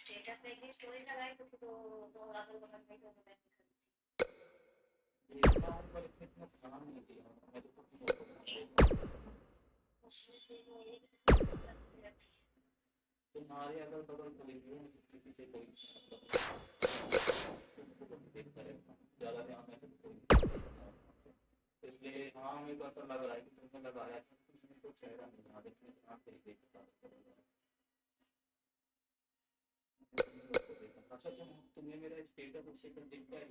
Status पे एक story लगाई तो अगल बगल में तो तुम्हारे अगल बगल कोई भी किसी से कोई ज़्यादा ध्यान में इसलिए हाँ मेरे को ऐसा लग रहा है कि तुमने लगाया किसी को चेहरा नहीं याद है ध्यान से ही देखता। अच्छा तुम्हें मेरा स्टेटस उससे कर दिखता है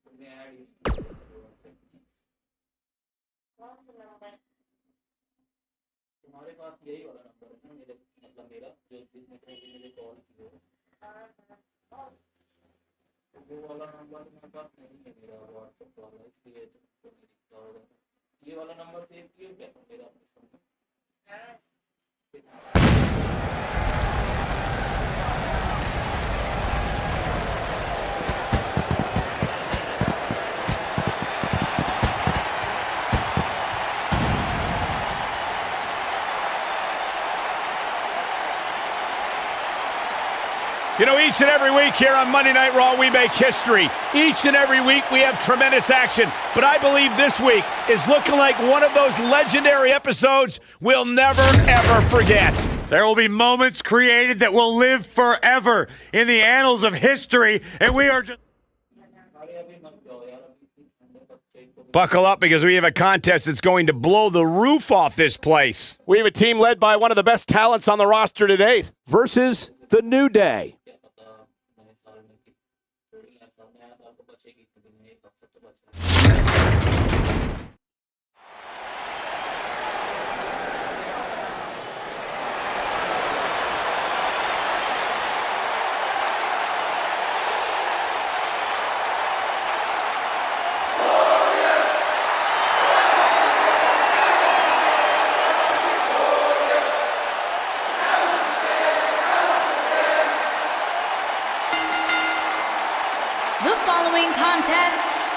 तुम्हें ऐड तुम्हारे पास यही वाला नंबर है ना मेरे मतलब मेरा जो मुझे कॉल किया वो वाला नंबर मेरे पास नहीं है मेरा व्हाट्सएप वाला इसलिए तो नहीं दिखता होगा। ये वाला नंबर सेव किया क्या मेरा? You know, each and every week here on Monday Night Raw, we make history. Each and every week, we have tremendous action. But I believe this week is looking like one of those legendary episodes we'll never, ever forget. There will be moments created that will live forever in the annals of history, and we are just... Buckle up because we have a contest that's going to blow the roof off this place. We have a team led by one of the best talents on the roster to date versus The New Day.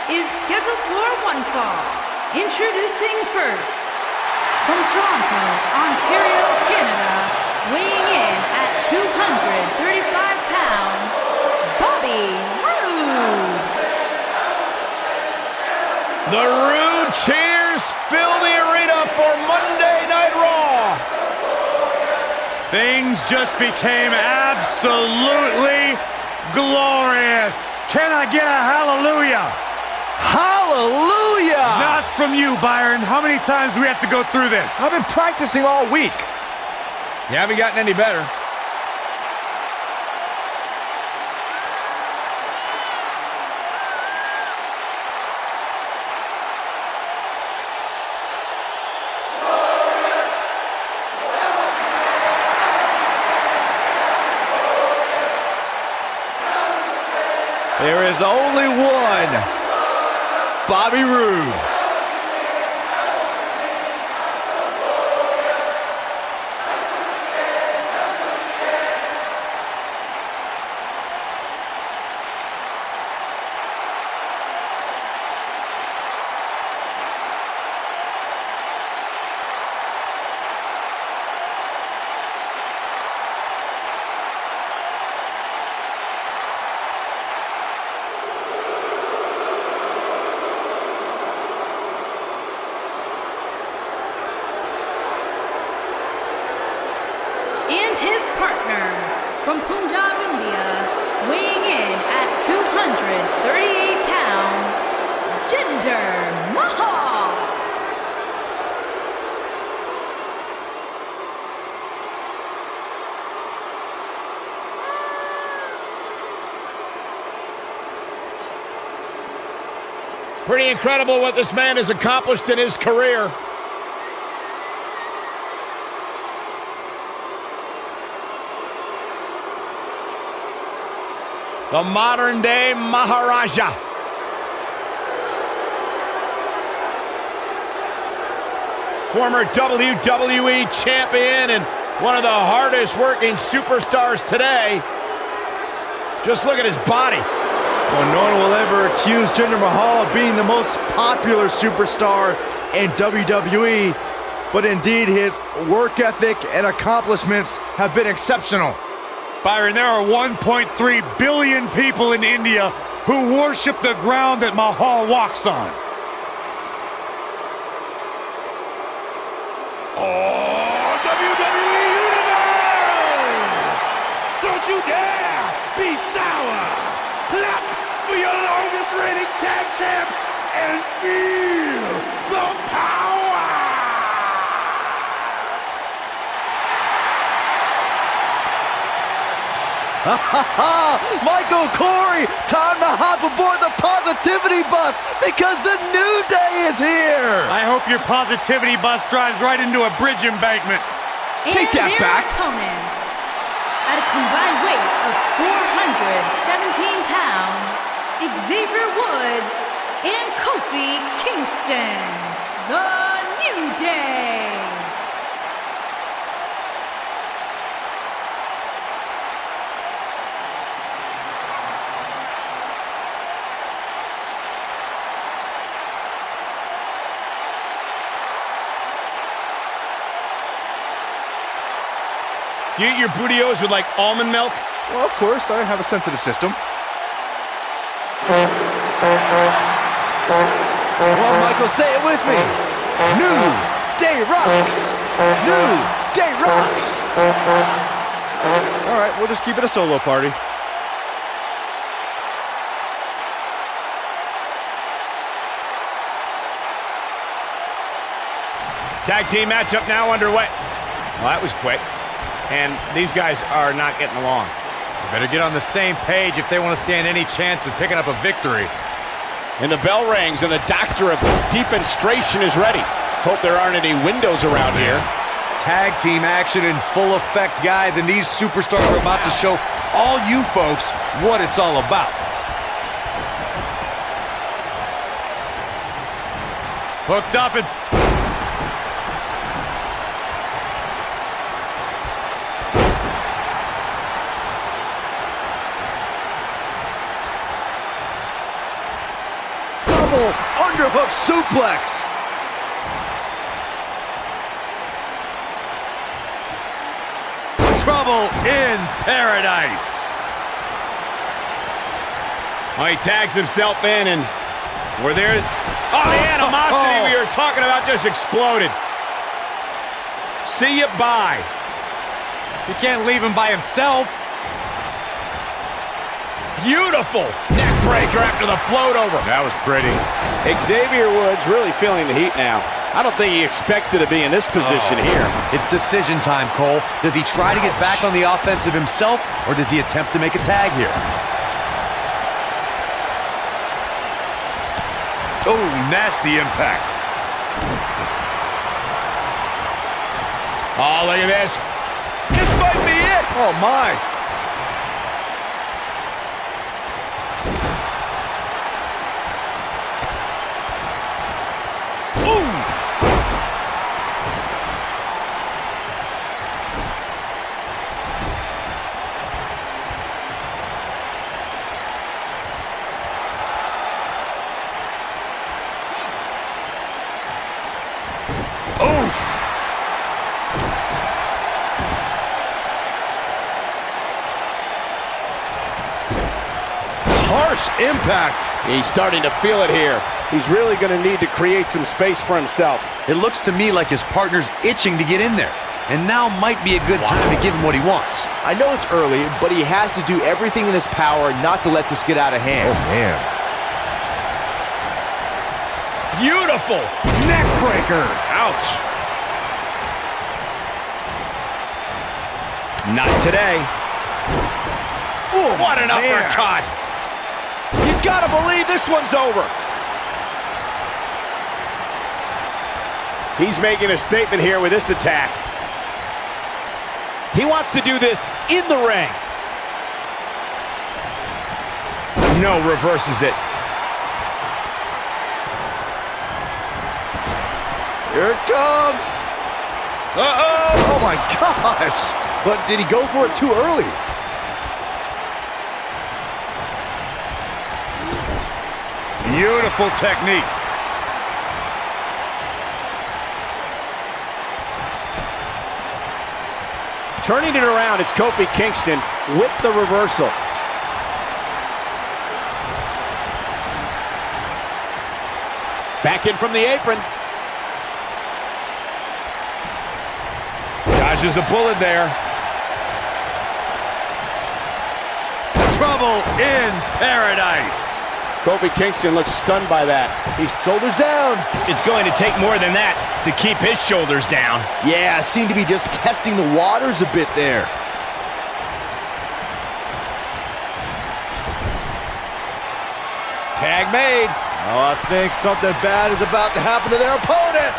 Is scheduled for one fall. Introducing first, from Toronto, Ontario, Canada, weighing in at 235 pounds, Bobby Roode. The Roode cheers fill the arena for Monday Night Raw. Things just became absolutely glorious. Can I get a hallelujah? Hallelujah! Not from you, Byron. How many times do we have to go through this? I've been practicing all week. You haven't gotten any better. There is only one Bobby Roode. And his partner, from Punjab, India, weighing in at 238 pounds, Jinder Mahal. Pretty incredible what this man has accomplished in his career. The modern-day Maharaja. Former WWE champion and one of the hardest-working superstars today. Just look at his body. Well, no one will ever accuse Jinder Mahal of being the most popular superstar in WWE, but indeed his work ethic and accomplishments have been exceptional. Byron, there are 1.3 billion people in India who worship the ground that Mahal walks on. Oh, WWE Universe! Don't you dare be sour! Clap for your longest reigning tag champs and feel the power! Michael Corey, time to hop aboard the positivity bus because the New Day is here! I hope your positivity bus drives right into a bridge embankment. Take that their back. Opponents, at a combined weight of 417 pounds, Xavier Woods and Kofi Kingston, the New Day. You eat your bootios with like almond milk? Well, of course, I have a sensitive system. Well, Michael, say it with me. New Day rocks. New Day rocks. All right, we'll just keep it a solo party. Tag team matchup now underway. Well, that was quick. And these guys are not getting along. They better get on the same page if they want to stand any chance of picking up a victory. And the bell rings and the doctor of defenstration is ready. Hope there aren't any windows around here. Tag team action in full effect, guys, and these superstars are about to show all you folks what it's all about. Hooked up and... Double underhook suplex. Trouble in paradise. Oh, he tags himself in and we're there. Oh, the animosity we were talking about just exploded. See you, bye. You can't leave him by himself. Beautiful neck breaker after the float over. That was pretty. Xavier Woods really feeling the heat now. I don't think he expected to be in this position here. It's decision time, Cole. Does he try to get back on the offensive himself, or does he attempt to make a tag here? Oh, nasty impact. Oh, look at this. This might be it. Oh, my. Harsh impact. He's starting to feel it here. He's really going to need to create some space for himself. It looks to me like his partner's itching to get in there. And now might be a good time to give him what he wants. I know it's early, but he has to do everything in his power not to let this get out of hand. Oh, man. Beautiful neck breaker. Ouch. Not today. Ooh, What an uppercut. You gotta believe this one's over. He's making a statement here with this attack. He wants to do this in the ring. No, reverses it. Here it comes. Uh-oh. Oh, my gosh. But did he go for it too early? Beautiful technique. Turning it around, it's Kofi Kingston with the reversal. Back in from the apron. Dodges a bullet there. Trouble in paradise. Kofi Kingston looks stunned by that. He's shoulders down. It's going to take more than that to keep his shoulders down. Yeah, seemed to be just testing the waters a bit there. Tag made. Oh, I think something bad is about to happen to their opponent.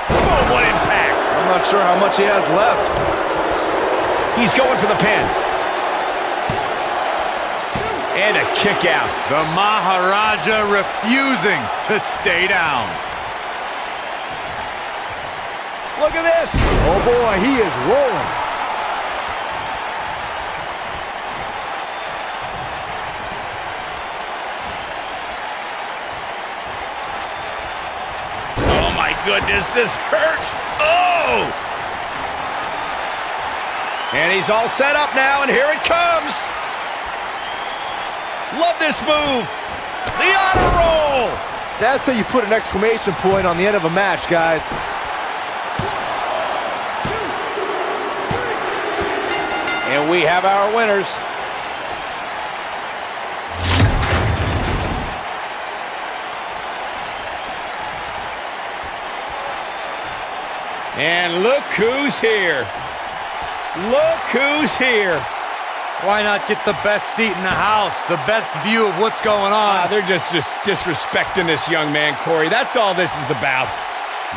Boom, what impact. I'm not sure how much he has left. He's going for the pin. And a kick out. The Maharaja refusing to stay down. Look at this. Oh boy, he is rolling. Oh my goodness, this hurts. Oh! And he's all set up now, and here it comes. Love this move. The honor roll. That's how you put an exclamation point on the end of a match, guys. And we have our winners. And look who's here. Look who's here. Why not get the best seat in the house, the best view of what's going on? They're just disrespecting this young man, Corey. That's all this is about.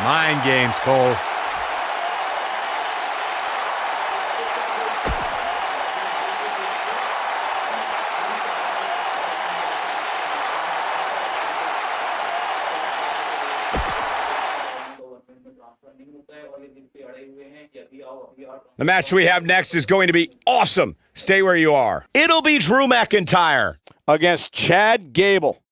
Mind games, Cole. The match we have next is going to be awesome. Stay where you are. It'll be Drew McIntyre Against Chad Gable.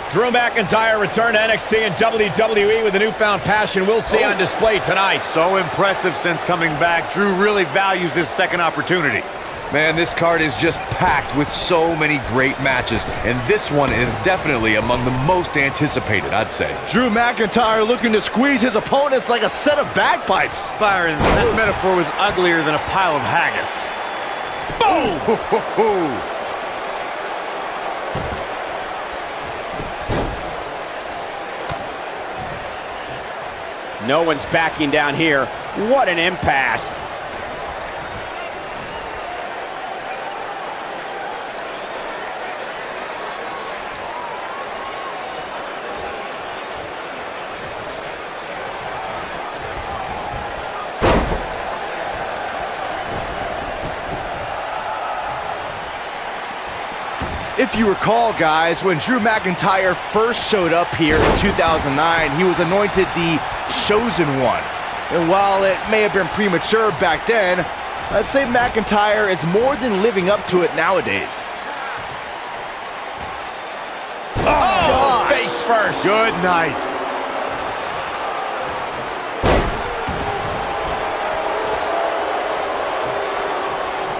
Drew McIntyre returned to NXT and WWE with a newfound passion we'll see on display tonight. So impressive since coming back. Drew really values this second opportunity. Man, this card is just packed with so many great matches, and this one is definitely among the most anticipated, I'd say. Drew McIntyre looking to squeeze his opponents like a set of bagpipes. Byron, that metaphor was uglier than a pile of haggis. Boom! No one's backing down here. What an impasse. If you recall, guys, when Drew McIntyre first showed up here in 2009, he was anointed the Chosen One. And while it may have been premature back then, I'd say McIntyre is more than living up to it nowadays. Oh, face first. Good night.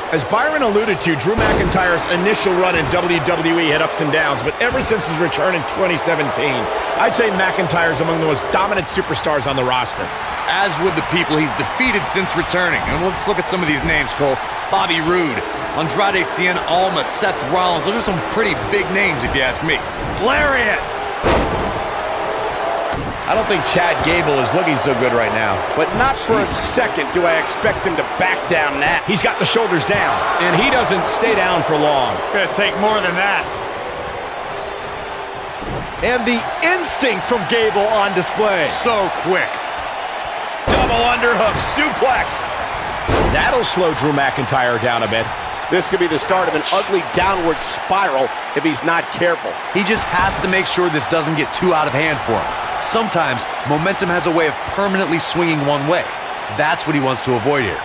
As Byron alluded to, Drew McIntyre's initial run in WWE had ups and downs, but ever since his return in 2017, I'd say McIntyre's among the most dominant superstars on the roster. As would the people he's defeated since returning. And let's look at some of these names, Cole. Bobby Roode, Andrade Cien Almas, Seth Rollins. Those are some pretty big names, if you ask me. Lariat. I don't think Chad Gable is looking so good right now. But not for a second do I expect him to back down that. He's got the shoulders down, and he doesn't stay down for long. Gonna take more than that. And the instinct from Gable on display. So quick. Double underhook suplex. That'll slow Drew McIntyre down a bit. This could be the start of an ugly downward spiral if he's not careful. He just has to make sure this doesn't get too out of hand for him. Sometimes, momentum has a way of permanently swinging one way. That's what he wants to avoid here.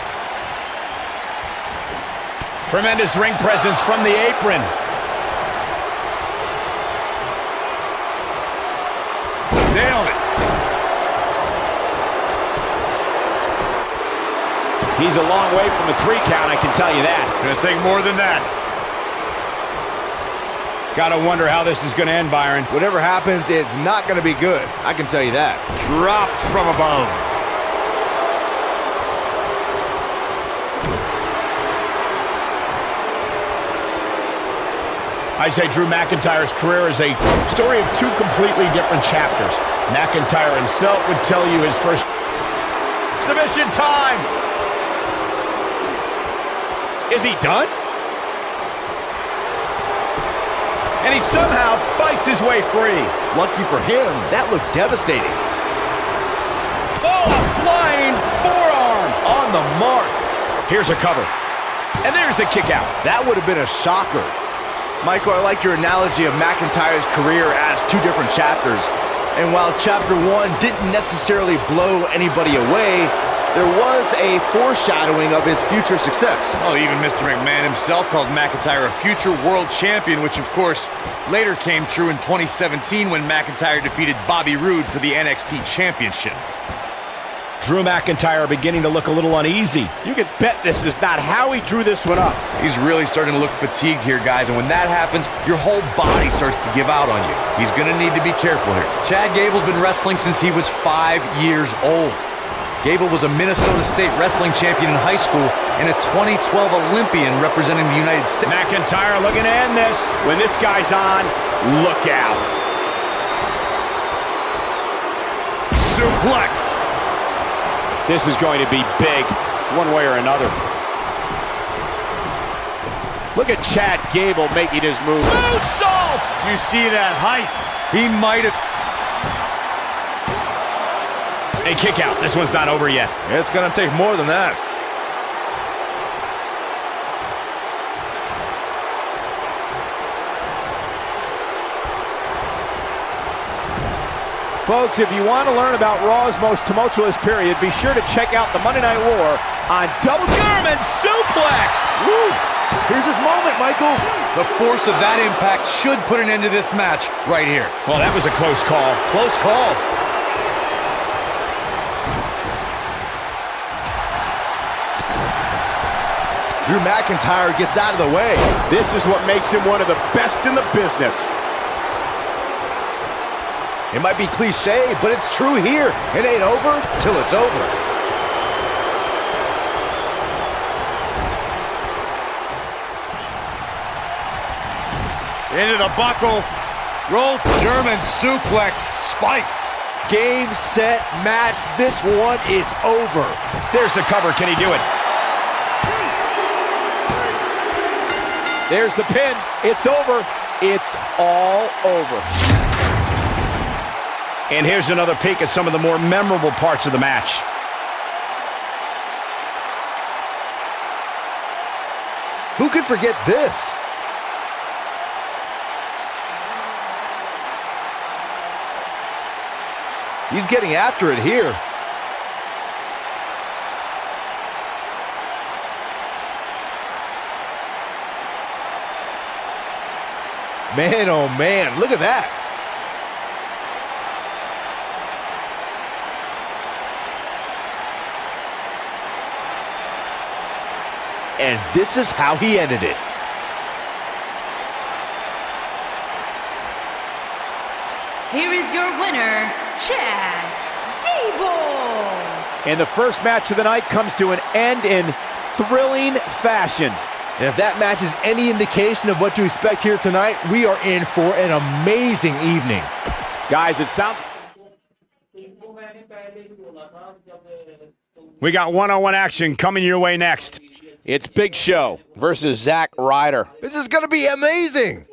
Tremendous ring presence from the apron. Nailed it. He's a long way from a 3 count, I can tell you that. Gonna take more than that. Gotta wonder how this is gonna end, Byron. Whatever happens, it's not going to be good. I can tell you that. Dropped from above. I say Drew McIntyre's career is a story of 2 completely different chapters. McIntyre himself would tell you his first submission time. Is he done? And he somehow fights his way free. Lucky for him, that looked devastating. Oh, a flying forearm on the mark. Here's a cover. And there's the kick out. That would have been a shocker. Michael, I like your analogy of McIntyre's career as 2 different chapters. And while chapter 1 didn't necessarily blow anybody away, there was a foreshadowing of his future success. Oh, even Mr. McMahon himself called McIntyre a future world champion, which of course later came true in 2017 when McIntyre defeated Bobby Roode for the NXT Championship. Drew McIntyre beginning to look a little uneasy. You can bet this is not how he drew this one up. He's really starting to look fatigued here, guys, and when that happens, your whole body starts to give out on you. He's gonna need to be careful here. Chad Gable's been wrestling since he was 5 years old. Gable was a Minnesota State wrestling champion in high school and a 2012 Olympian representing the United States. McIntyre looking to end this. When this guy's on, look out. Suplex. This is going to be big, one way or another. Look at Chad Gable making his move. Moonsault! You see that height? He might have. A kick out. This one's not over yet. It's going to take more than that. Folks, if you want to learn about Raw's most tumultuous period, be sure to check out the Monday Night War on Double German Suplex. Woo! Here's his moment, Michael. The force of that impact should put an end to this match right here. Well, that was a close call. Close call. Drew McIntyre gets out of the way. This is what makes him one of the best in the business. It might be cliche, but it's true here. It ain't over till it's over. Into the buckle. Rolls German suplex spiked. Game, set, match. This one is over. There's the cover. Can he do it? There's the pin. It's over. It's all over. And here's another peek at some of the more memorable parts of the match. Who could forget this? He's getting after it here. Man, oh man, look at that. And this is how he ended it. Here is your winner, Chad Gable. And the first match of the night comes to an end in thrilling fashion. And if that match is any indication of what to expect here tonight, we are in for an amazing evening. Guys, it sounds... We got one-on-one action coming your way next. It's Big Show versus Zack Ryder. This is going to be amazing.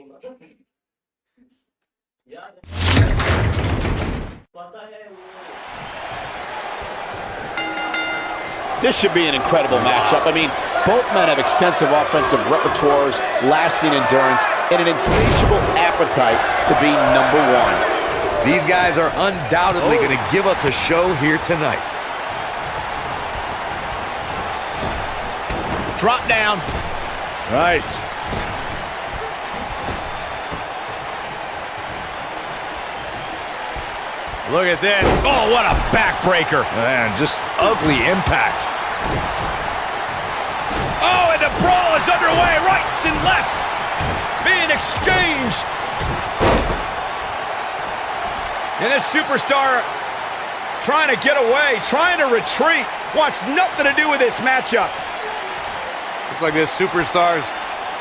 This should be an incredible matchup. I mean, both men have extensive offensive repertoires, lasting endurance, and an insatiable appetite to be number one. These guys are undoubtedly going to give us a show here tonight. Drop down. Nice. Look at this. Oh, what a backbreaker. Man, just ugly impact. Oh, and the brawl is underway. Rights and lefts being exchanged. And this superstar trying to get away, trying to retreat. Wants nothing to do with this matchup. Looks like this superstar's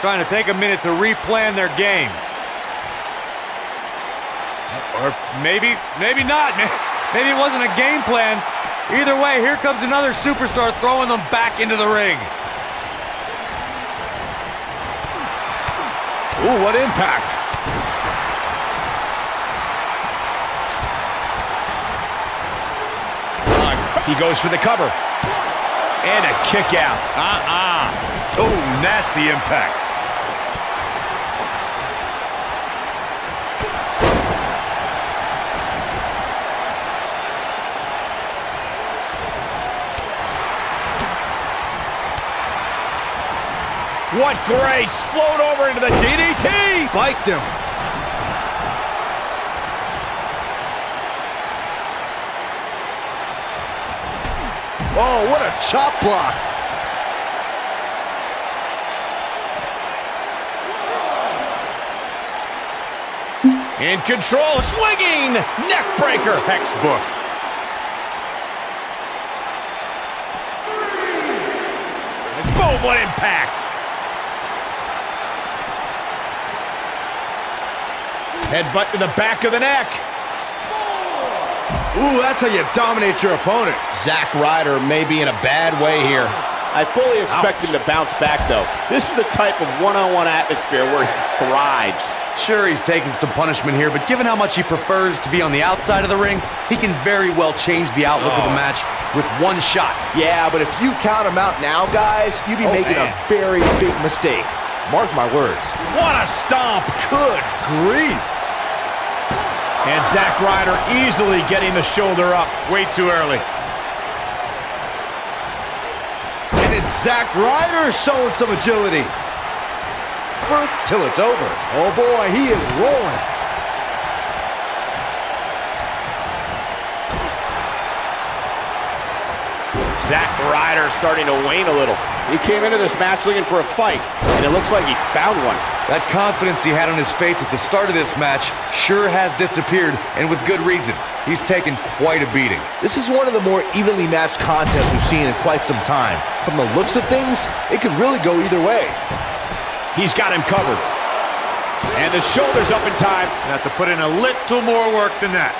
trying to take a minute to replan their game. Or maybe not. Maybe it wasn't a game plan. Either way, here comes another superstar throwing them back into the ring. Ooh, what impact. He goes for the cover. And a kick out. Oh, nasty impact. What grace! Float over into the DDT! Spiked him. Oh, what a chop block. In control, swinging! Neck breaker! Textbook. Boom, what impact! Headbutt to the back of the neck. Ooh, that's how you dominate your opponent. Zack Ryder may be in a bad way here. I fully expect him to bounce back, though. This is the type of one-on-one atmosphere where he thrives. Sure, he's taking some punishment here, but given how much he prefers to be on the outside of the ring, he can very well change the outlook of the match with one shot. Yeah, but if you count him out now, guys, you'd be making a very big mistake. Mark my words. What a stomp! Good grief. And Zack Ryder easily getting the shoulder up. Way too early. And it's Zack Ryder showing some agility. Till it's over. Oh boy, he is rolling. Zack Ryder starting to wane a little. He came into this match looking for a fight, and it looks like he found one. That confidence he had on his face at the start of this match sure has disappeared, and with good reason. He's taken quite a beating. This is one of the more evenly matched contests we've seen in quite some time. From the looks of things, it could really go either way. He's got him covered. And the shoulder's up in time. You have to put in a little more work than that.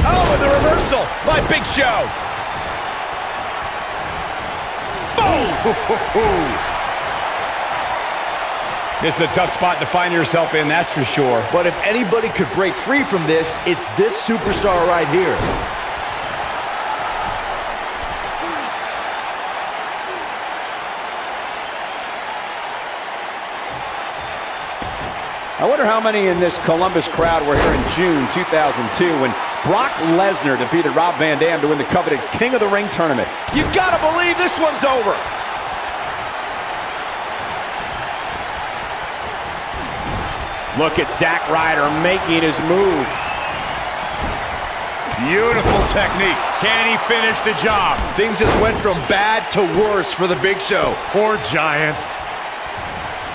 Oh, and the reversal by Big Show. Boom! This is a tough spot to find yourself in, that's for sure. But if anybody could break free from this, it's this superstar right here. I wonder how many in this Columbus crowd were here in June 2002 when Brock Lesnar defeated Rob Van Dam to win the coveted King of the Ring tournament. You gotta believe this one's over. Look at Zack Ryder making his move. Beautiful technique. Can he finish the job? Things just went from bad to worse for the Big Show. Poor Giant.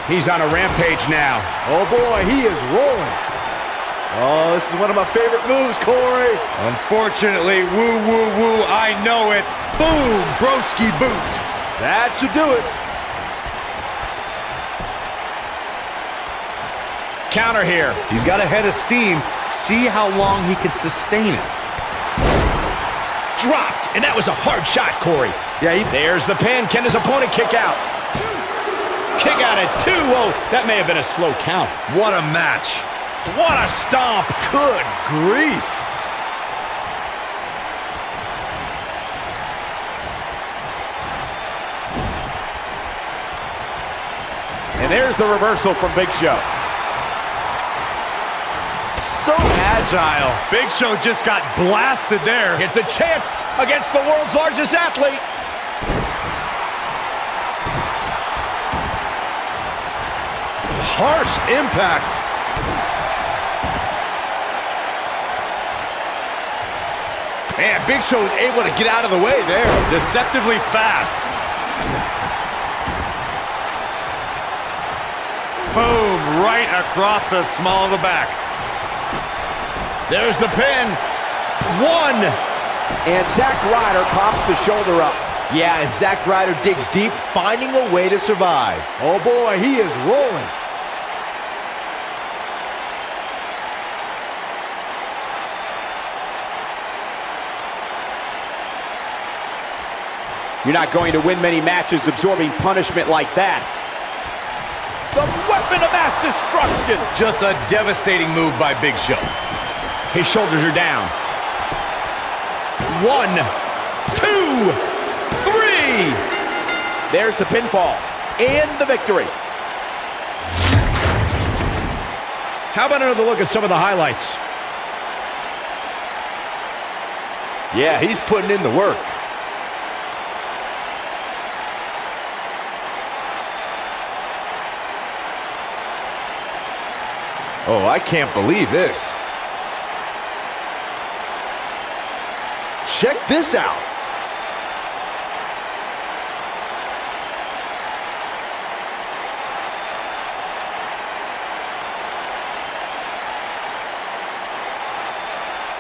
He's on a rampage now. Oh boy, he is rolling. Oh, this is one of my favorite moves, Corey. Unfortunately, woo, woo, woo, I know it. Boom, broski boot. That should do it. Counter here. He's got a head of steam. See how long he can sustain it. Dropped, and that was a hard shot, Corey. Yeah, There's the pin. Can his opponent kick out? Kick out at 2. Whoa, that may have been a slow count. what a match. What a stomp. Good grief. And there's the reversal from Big Show. so agile. Big Show just got blasted there. It's a chance against the world's largest athlete. Harsh impact. Man, Big Show was able to get out of the way there. Deceptively fast. Boom, right across the small of the back. There's the pin. 1. And Zack Ryder pops the shoulder up. Yeah, and Zack Ryder digs deep, finding a way to survive. Oh boy, he is rolling. You're not going to win many matches absorbing punishment like that. The weapon of mass destruction. Just a devastating move by Big Show. His shoulders are down. 1, 2, 3. There's the pinfall and the victory. How about another look at some of the highlights? Yeah, he's putting in the work. Oh, I can't believe this. Check this out.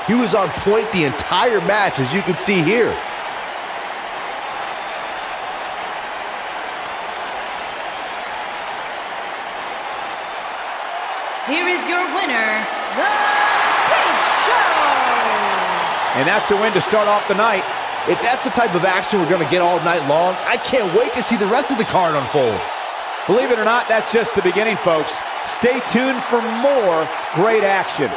He was on point the entire match, as you can see here. Here is your winner, The Big Show! And that's a win to start off the night. If that's the type of action we're going to get all night long, I can't wait to see the rest of the card unfold. Believe it or not, that's just the beginning, folks. Stay tuned for more great action.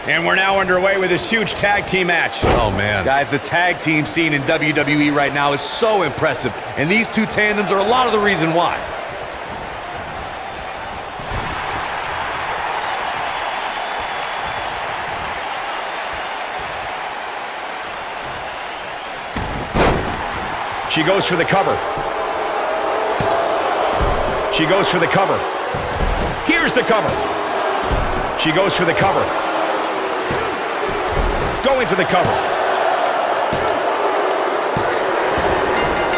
And we're now underway with this huge tag team match. Oh, man. Guys, the tag team scene in WWE right now is so impressive, and these two tandems are a lot of the reason why. She goes for the cover. She goes for the cover. Here's the cover. She goes for the cover. Going for the cover.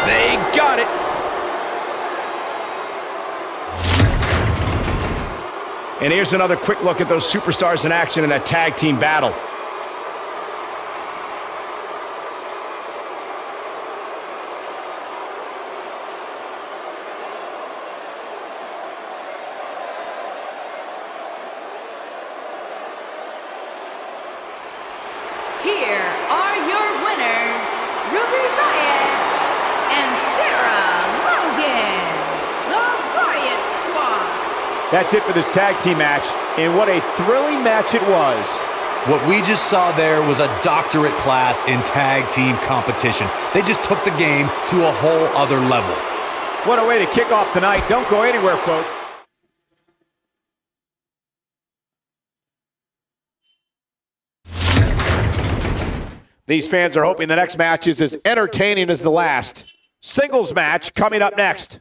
They got it. And here's another quick look at those superstars in action in that tag team battle. Here are your winners, Ruby Riott and Sarah Logan, the Riott Squad. That's it for this tag team match, and what a thrilling match it was. What we just saw there was a doctorate class in tag team competition. They just took the game to a whole other level. What a way to kick off the night. Don't go anywhere, folks. These fans are hoping the next match is as entertaining as the last. Singles match coming up next.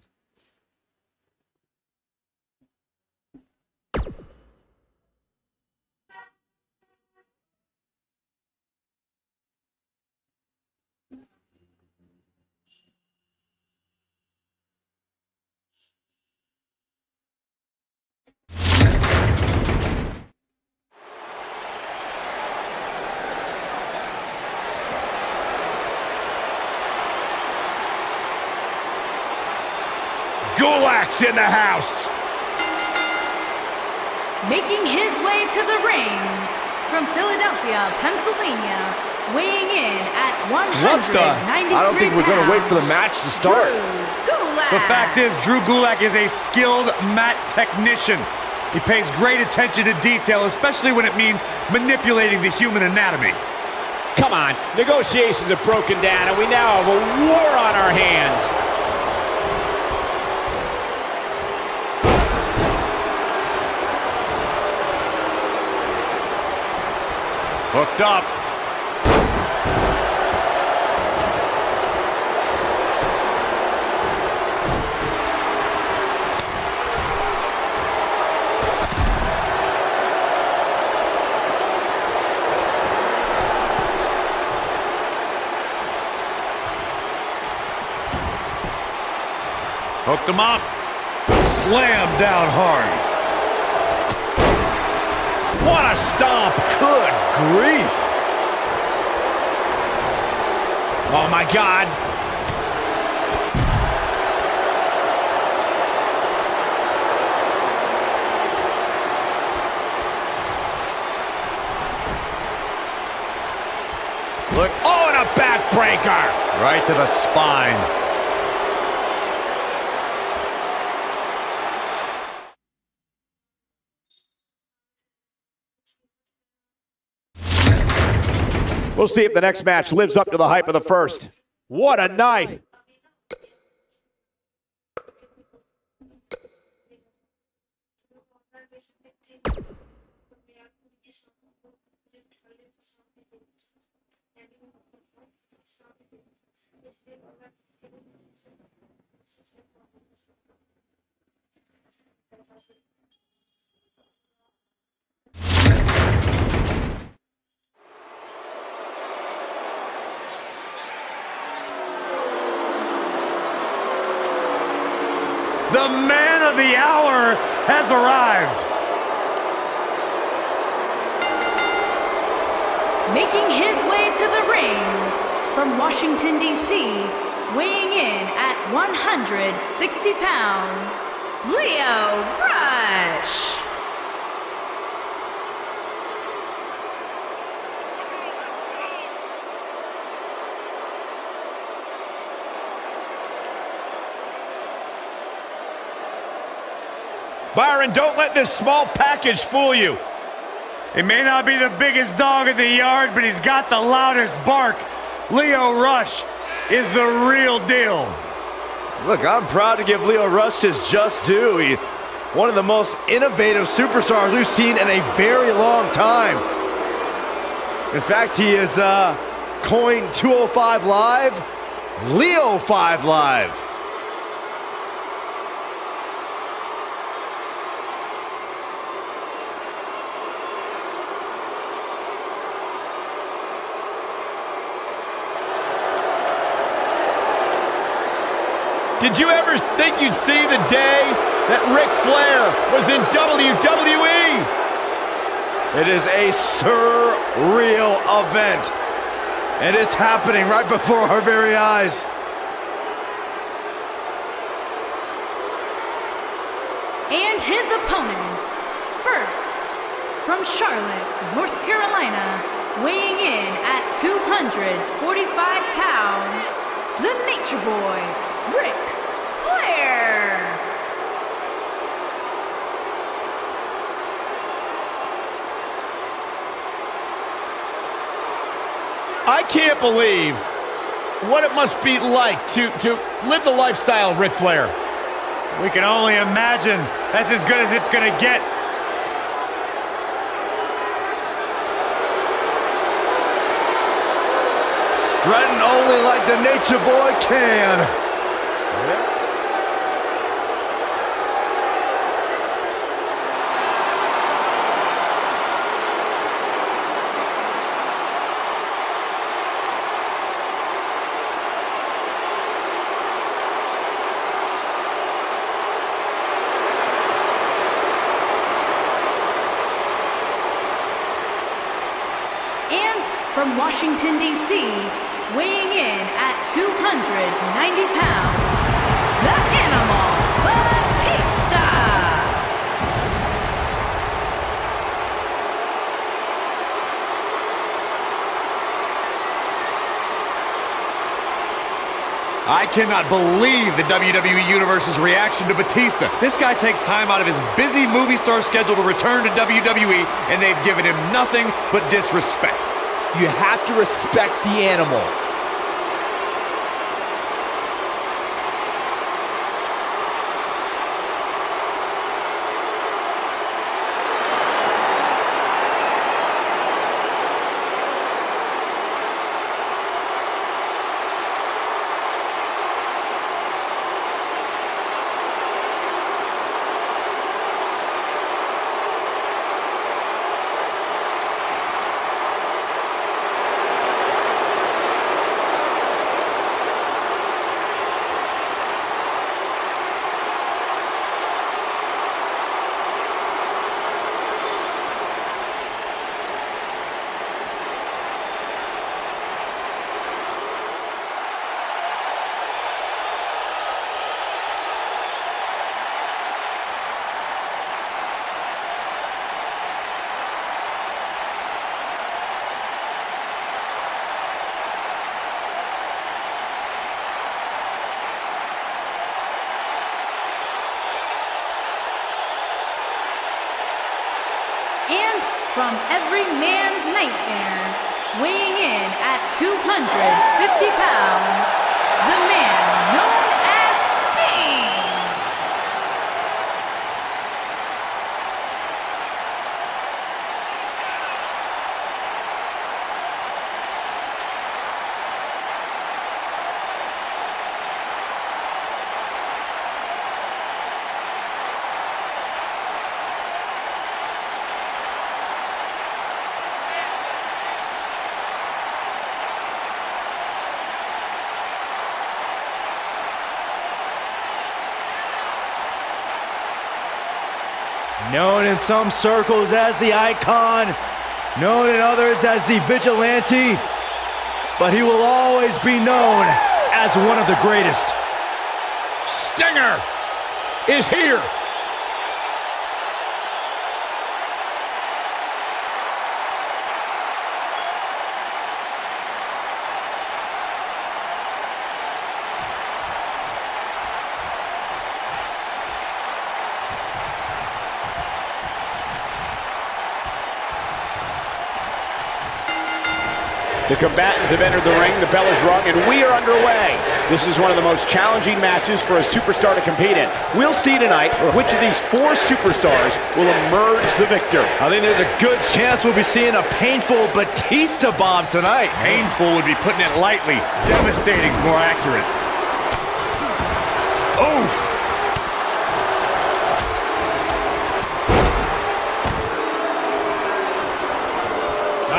Gulak's in the house. Making his way to the ring from Philadelphia, Pennsylvania, weighing in at 193 I don't think we're going to wait for the match to start. Drew Gulak. The fact is, Drew Gulak is a skilled mat technician. He pays great attention to detail, especially when it means manipulating the human anatomy. Come on, negotiations have broken down, and we now have a war on our hands. Hooked up. Hooked him up. Slam down hard. What a stomp. Good grief. Oh, my God. Look. Oh, and a backbreaker. Right to the spine. We'll see if the next match lives up to the hype of the first. What a night. The man of the hour has arrived. Making his way to the ring from Washington, D.C., weighing in at 160 pounds, Lio Rush. Byron, don't let this small package fool you. He may not be the biggest dog in the yard, but he's got the loudest bark. Lio Rush is the real deal. Look, I'm proud to give Lio Rush his just due. He's one of the most innovative superstars we've seen in a very long time. In fact, he is coined 205 Live, Lio 5 Live. Did you ever think you'd see the day that Ric Flair was in WWE? It is a surreal event, and it's happening right before our very eyes. And his opponents, first, from Charlotte, North Carolina, weighing in at 245 pounds, the Nature Boy, Ric Flair. I can't believe what it must be like to live the lifestyle of Ric Flair. We can only imagine. That's as good as it's going to get. Strutting only like the Nature Boy can. From Washington, D.C., weighing in at 290 pounds, the Animal Batista. I cannot believe the WWE Universe's reaction to Batista. This guy takes time out of his busy movie star schedule to return to WWE, and they've given him nothing but disrespect. You have to respect the animal. And from every man's nightmare, weighing in at 250 pounds, the man known as Sting. Known in some circles as the Icon, known in others as the Vigilante, but he will always be known as one of the greatest. Stinger is here. The combatants have entered the ring, the bell is rung, and we are underway. This is one of the most challenging matches for a superstar to compete in. We'll see tonight which of these four superstars will emerge the victor. I think there's a good chance we'll be seeing a painful Batista bomb tonight. Painful would be putting it lightly. Devastating's more accurate. Oof!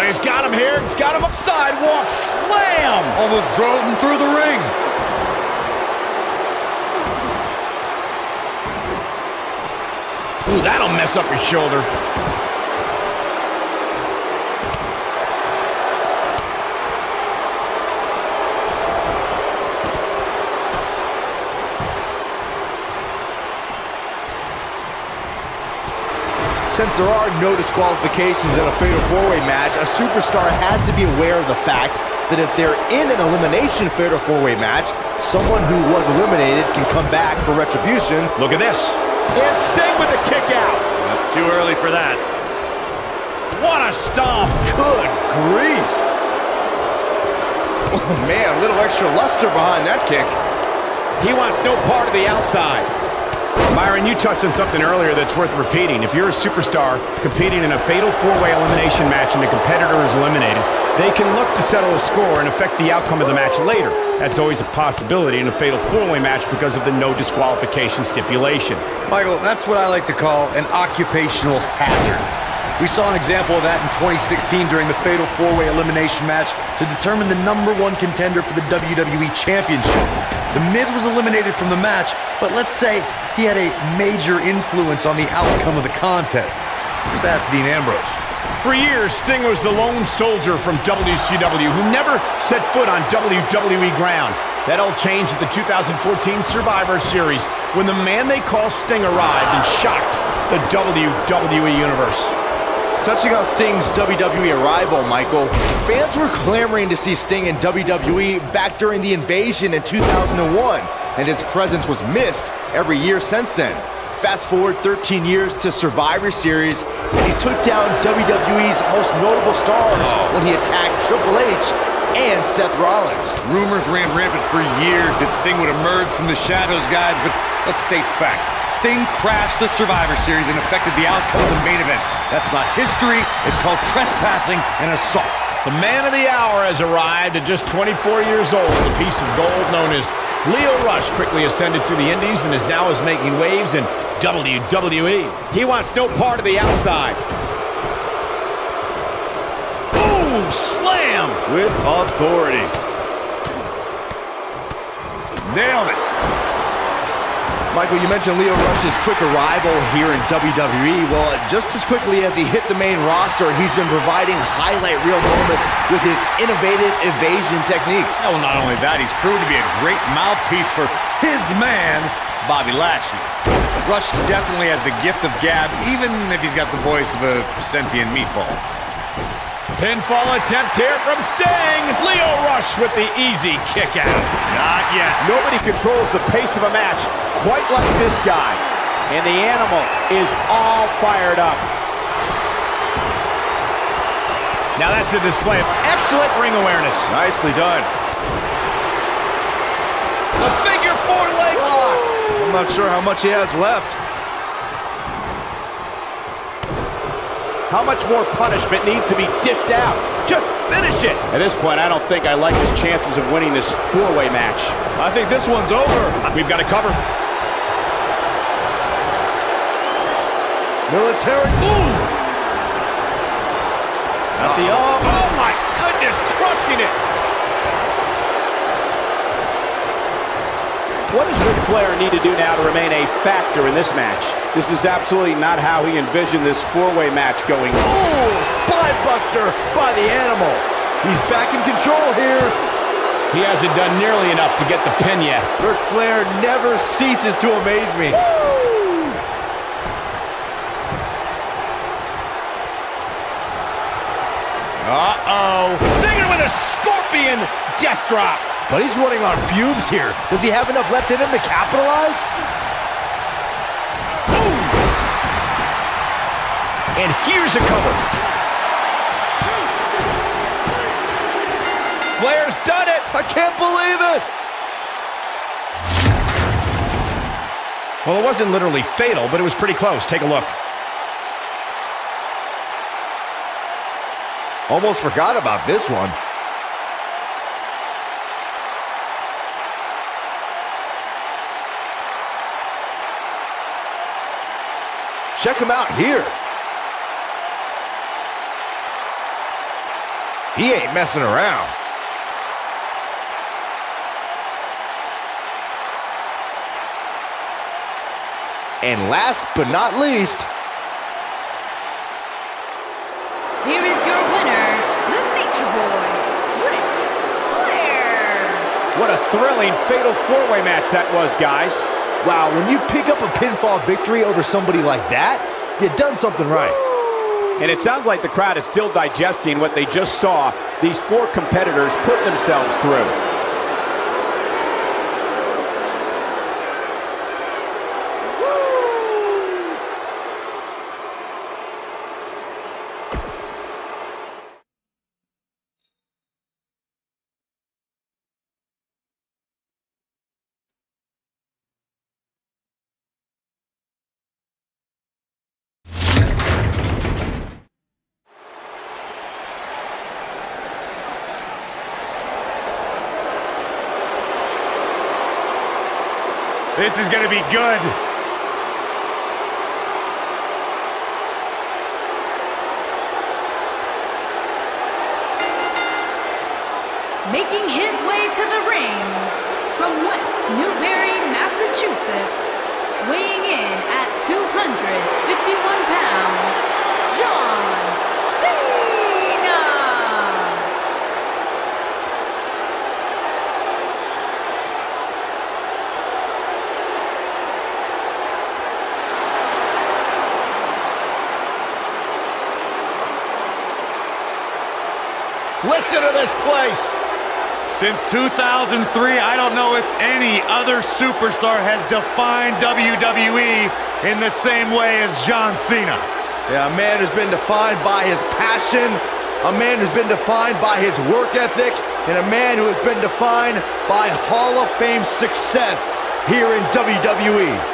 He's got him here. He's got him up. Sidewalk slam. Almost drove him through the ring. Ooh, that'll mess up your shoulder. Since there are no disqualifications in a Fatal 4-Way match, a superstar has to be aware of the fact that if they're in an elimination Fatal 4-Way match, someone who was eliminated can come back for retribution. Look at this. And Sting with the kick out. That's too early for that. What a stomp. Good grief. Oh man, a little extra luster behind that kick. He wants no part of the outside. Byron, you touched on something earlier that's worth repeating. If you're a superstar competing in a Fatal 4-Way elimination match and the competitor is eliminated, they can look to settle a score and affect the outcome of the match later. That's always a possibility in a Fatal 4-Way match because of the no disqualification stipulation. Michael, that's what I like to call an occupational hazard. We saw an example of that in 2016 during the Fatal 4-Way elimination match to determine the #1 contender for the WWE Championship. The Miz was eliminated from the match, but let's say he had a major influence on the outcome of the contest. Just ask Dean Ambrose. For years, Sting was the lone soldier from WCW who never set foot on WWE ground. That all changed at the 2014 Survivor Series when the man they call Sting arrived and shocked the WWE Universe. Touching on Sting's WWE arrival, Michael, fans were clamoring to see Sting in WWE back during the Invasion in 2001, and his presence was missed every year since then. Fast forward 13 years to Survivor Series, and he took down WWE's most notable stars when he attacked Triple H and Seth Rollins. Rumors ran rampant for years that Sting would emerge from the shadows, guys, but let's state facts. Sting crashed the Survivor Series and affected the outcome of the main event. That's not history. It's called trespassing and assault. The man of the hour has arrived at just 24 years old. The piece of gold known as Lio Rush quickly ascended through the Indies and is now making waves in WWE. He wants no part of the outside. Ooh, slam! With authority. Nailed it. Michael, you mentioned Lio Rush's quick arrival here in WWE. Well, just as quickly as he hit the main roster, he's been providing highlight reel moments with his innovative evasion techniques. Well, not only that, he's proven to be a great mouthpiece for his man, Bobby Lashley. Rush definitely has the gift of gab, even if he's got the voice of a sentient meatball. Pinfall attempt here from Sting. Lio Rush with the easy kick out. Not yet. Nobody controls the pace of a match quite like this guy. And the animal is all fired up. Now that's a display of excellent ring awareness. Nicely done. A figure four leg lock. I'm not sure how much he has left. How much more punishment needs to be dished out? Just finish it! At this point, I don't think I like his chances of winning this four-way match. I think this one's over. We've got to cover. Military. Ooh! At the arm. Oh my goodness, crushing it. What does Ric Flair need to do now to remain a factor in this match? This is absolutely not how he envisioned this four-way match going. Ooh, spine buster by the animal. He's back in control here. He hasn't done nearly enough to get the pin yet. Ric Flair never ceases to amaze me. Uh-oh. Stinger with a scorpion death drop. But he's running on fumes here. Does he have enough left in him to capitalize? Ooh. And here's a cover. Flair's done it. I can't believe it. Well, it wasn't literally fatal, but it was pretty close. Take a look. Almost forgot about this one. Check him out here. He ain't messing around. And last but not least, Here is your winner, the Nature Boy, Ric Flair. What a thrilling fatal four-way match that was, guys. wow, when you pick up a pinfall victory over somebody like that, you've done something right. And it sounds like the crowd is still digesting what they just saw these four competitors put themselves through. This is going to be good. Making his way to the ring from West Newbury, Massachusetts, weighing in at 251 pounds, John Cena. Listen to this place. Since 2003, I don't know if any other superstar has defined WWE in the same way as John Cena. Yeah, a man who's been defined by his passion, a man who's been defined by his work ethic, and a man who has been defined by Hall of Fame success here in WWE.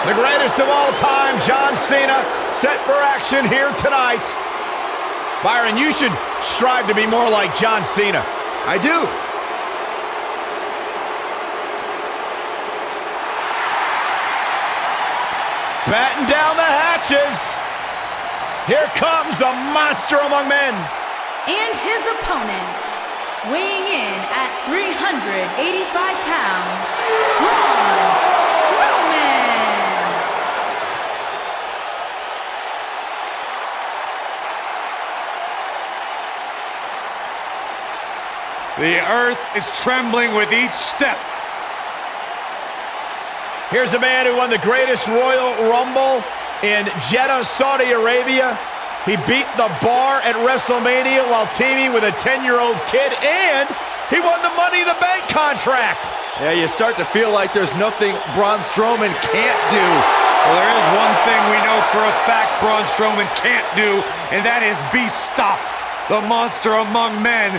The greatest of all time, John Cena, set for action here tonight. Byron, you should strive to be more like John Cena. I do. Batten down the hatches. Here comes the monster among men. And his opponent, weighing in at 385 pounds, Braun Strowman. The earth is trembling with each step. Here's a man who won the greatest Royal Rumble in Jeddah, Saudi Arabia. He beat the Bar at WrestleMania while teaming with a 10-year-old kid, and he won the Money in the Bank contract. Yeah, you start to feel like there's nothing Braun Strowman can't do. Well, there is one thing we know for a fact Braun Strowman can't do, and that is be stopped. The monster among men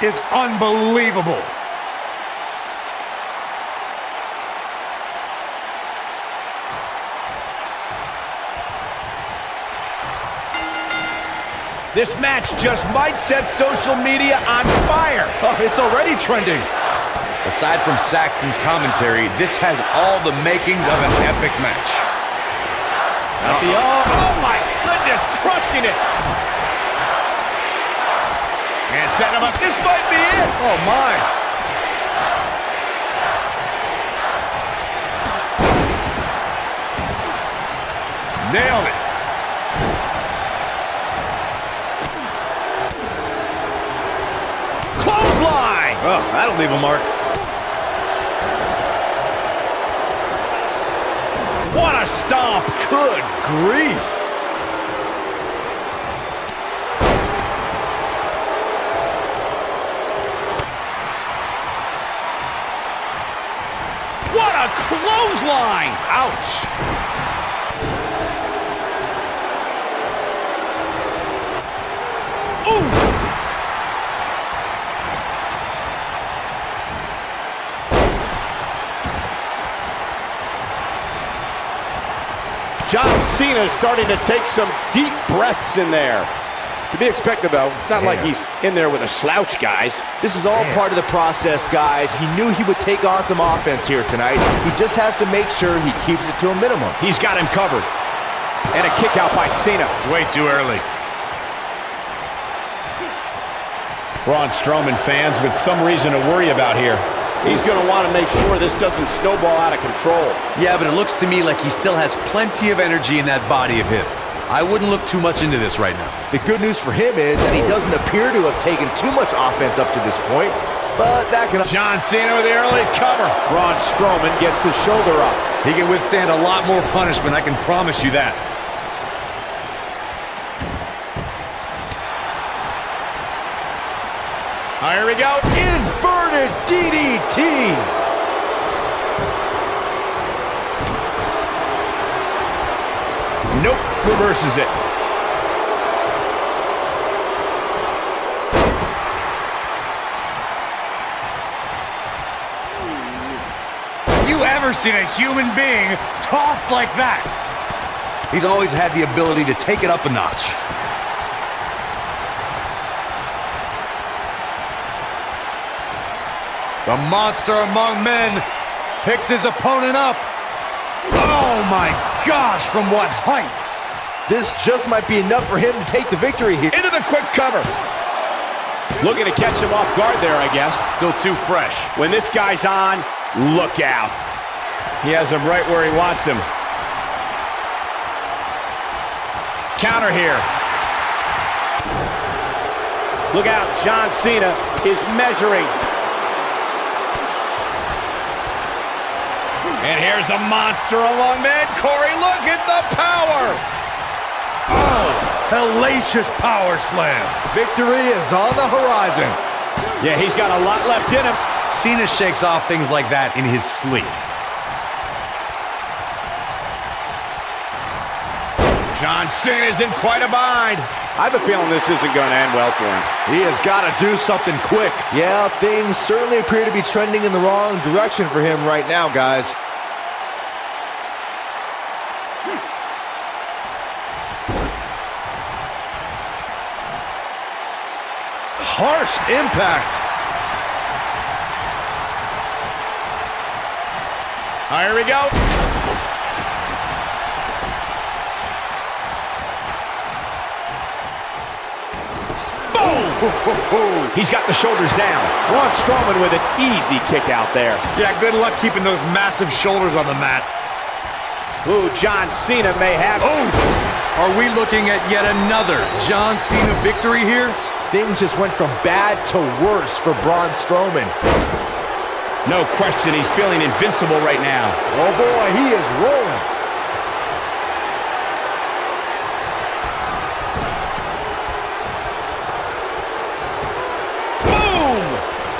is unbelievable. This match just might set social media on fire. Oh, it's already trending. Aside from Saxton's commentary, this has all the makings of an epic match. Oh my goodness, crushing it. And set him up. This might be it. Oh, my. Nailed it. Clothesline. Oh, that'll leave a mark. What a stomp. Good grief. What a clothesline. Ouch. Ooh. John Cena is starting to take some deep breaths in there. To be expected, though. It's not like he's in there with a slouch, guys. This is all part of the process, guys. He knew he would take on some offense here tonight. He just has to make sure he keeps it to a minimum. He's got him covered. And a kick out by Cena. It's way too early. Braun Strowman fans with some reason to worry about here. He's going to want to make sure this doesn't snowball out of control. Yeah, but it looks to me like he still has plenty of energy in that body of his. I wouldn't look too much into this right now. The good news for him is that he doesn't appear to have taken too much offense up to this point, but that can... John Cena with the early cover. Braun Strowman gets the shoulder up. He can withstand a lot more punishment, I can promise you that. Here we go. Inverted DDT. Nope, reverses it. You ever seen a human being tossed like that? He's always had the ability to take it up a notch. The monster among men picks his opponent up. Oh my gosh, from what heights? This just might be enough for him to take the victory here. Into the quick cover. Looking to catch him off guard there, I guess. Still too fresh. When this guy's on, look out. He has him right where he wants him. Counter here. Look out, John Cena is measuring. And here's the monster along man. Corey, look at the power. Oh, hellacious power slam. Victory is on the horizon. Yeah, he's got a lot left in him. Cena shakes off things like that in his sleep. John Cena's in quite a bind. I have a feeling this isn't going to end well for him. He has got to do something quick. Yeah, things certainly appear to be trending in the wrong direction for him right now, guys. Harsh impact. Here we go. He's got the shoulders down. Braun Strowman with an easy kick out there. Yeah, good luck keeping those massive shoulders on the mat. Ooh, John Cena may have... Oh! Are we looking at yet another John Cena victory here? Things just went from bad to worse for Braun Strowman. No question, he's feeling invincible right now. Oh boy, he is rolling.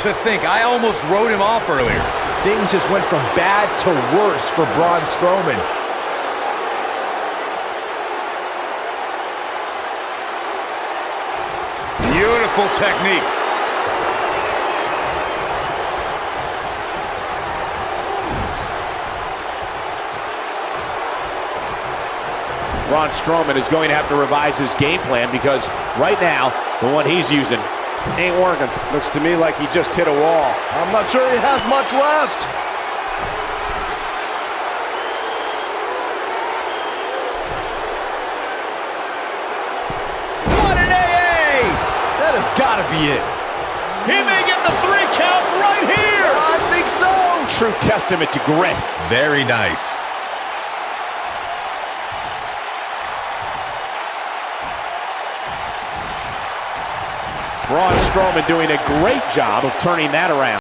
To think, I almost wrote him off earlier. Things just went from bad to worse for Braun Strowman. Beautiful technique. Braun Strowman is going to have to revise his game plan because right now, the one he's using ain't working. Looks to me like he just hit a wall. I'm not sure he has much left. What an AA! That has got to be it. He may get the 3 count right here. I think so. True testament to grit. Very nice. Braun Strowman doing a great job of turning that around.